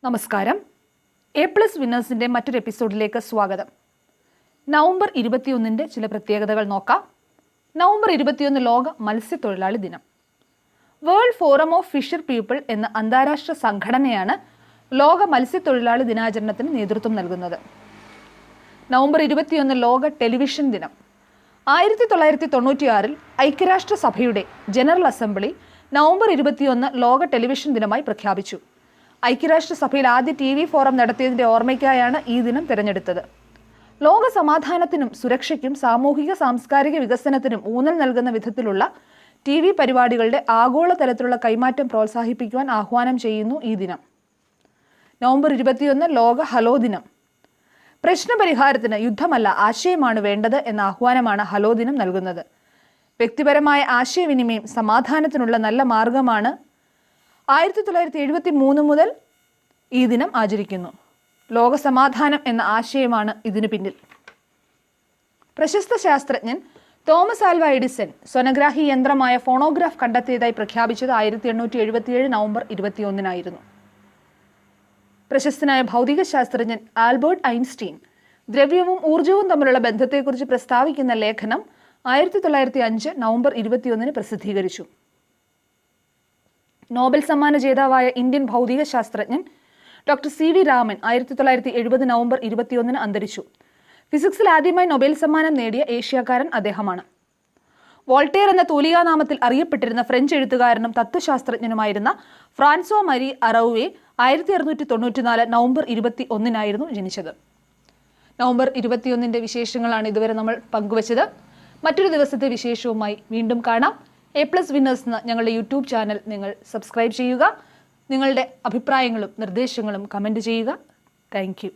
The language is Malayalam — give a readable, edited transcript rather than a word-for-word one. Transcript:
നമസ്കാരം. A+ വിന്നേഴ്സിൻ്റെ മറ്റൊരു എപ്പിസോഡിലേക്ക് സ്വാഗതം. നവംബർ 21 ചില പ്രത്യേകതകൾ നോക്കാം. നവംബർ 21 ലോക മത്സ്യത്തൊഴിലാളി ദിനം. World forum of fisher people എന്ന അന്താരാഷ്ട്ര സംഘടനയാണ് ലോക മത്സ്യത്തൊഴിലാളി ദിനാചരണത്തിന് നേതൃത്വം നൽകുന്നത്. നവംബർ 21 ലോക ടെലിവിഷൻ ദിനം. 1996 ഐക്യരാഷ്ട്രസഭയുടെ ജനറൽ അസംബ്ലി നവംബർ 21 ലോക ടെലിവിഷൻ ദിനമായി പ്രഖ്യാപിച്ചു. ഐക്യരാഷ്ട്രസഭയിൽ ആദ്യ TV ഫോറം നടത്തിയതിൻ്റെ ഓർമ്മയ്ക്കായാണ് ഈ ദിനം തിരഞ്ഞെടുത്തത്. ലോക സമാധാനത്തിനും സുരക്ഷയ്ക്കും സാമൂഹിക സാംസ്കാരിക വികസനത്തിനും ഊന്നൽ നൽകുന്ന വിധത്തിലുള്ള TV പരിപാടികളുടെ ആഗോളതലത്തിലുള്ള കൈമാറ്റം പ്രോത്സാഹിപ്പിക്കുവാൻ ആഹ്വാനം ചെയ്യുന്നു ഈ ദിനം. നവംബർ 21 ലോക ഹലോ ദിനം. പ്രശ്നപരിഹാരത്തിന് യുദ്ധമല്ല ആശയമാണ് വേണ്ടത് എന്ന ആഹ്വാനമാണ് ഹലോ ദിനം നൽകുന്നത്. വ്യക്തിപരമായ ആശയവിനിമയം സമാധാനത്തിനുള്ള നല്ല മാർഗമാണ്. 1973 മുതൽ ഈ ദിനം ആചരിക്കുന്നു. ലോക സമാധാനം എന്ന ആശയമാണ് ഇതിനു പിന്നിൽ. പ്രശസ്ത ശാസ്ത്രജ്ഞൻ തോമസ് ആൽവ എഡിസൺ സ്വനഗ്രാഹി യന്ത്രമായ ഫോണോഗ്രാഫ് കണ്ടെത്തിയതായി പ്രഖ്യാപിച്ചത് 1877 നവംബർ 21 പ്രശസ്തനായ ഭൗതിക ശാസ്ത്രജ്ഞൻ ആൽബർട്ട് ഐൻസ്റ്റീൻ ദ്രവ്യവും ഊർജവും തമ്മിലുള്ള ബന്ധത്തെക്കുറിച്ച് പ്രസ്താവിക്കുന്ന ലേഖനം 1905 നവംബർ 21 പ്രസിദ്ധീകരിച്ചു. നോബൽ സമ്മാന ജേതാവായ ഇന്ത്യൻ ഭൗതിക ശാസ്ത്രജ്ഞൻ ഡോക്ടർ CV രാമൻ 1970 നവംബർ 21 അന്തരിച്ചു. ഫിസിക്സിൽ ആദ്യമായി നൊബേൽ സമ്മാനം നേടിയ ഏഷ്യക്കാരൻ അദ്ദേഹമാണ്. വോൾട്ടേർ എന്ന തൂലികാനാമത്തിൽ അറിയപ്പെട്ടിരുന്ന ഫ്രഞ്ച് എഴുത്തുകാരനും തത്വശാസ്ത്രജ്ഞനുമായിരുന്ന ഫ്രാൻസോ മരി അറൗവെ 1694 നവംബർ 21 ജനിച്ചത്. നവംബർ 21 വിശേഷങ്ങളാണ് ഇതുവരെ നമ്മൾ പങ്കുവച്ചത്. മറ്റൊരു ദിവസത്തെ വിശേഷവുമായി വീണ്ടും കാണാം. A+ വിന്നേഴ്സ് എന്ന ഞങ്ങളുടെ യൂട്യൂബ് ചാനൽ നിങ്ങൾ സബ്സ്ക്രൈബ് ചെയ്യുക. നിങ്ങളുടെ അഭിപ്രായങ്ങളും നിർദ്ദേശങ്ങളും കമൻറ്റ് ചെയ്യുക. Thank you.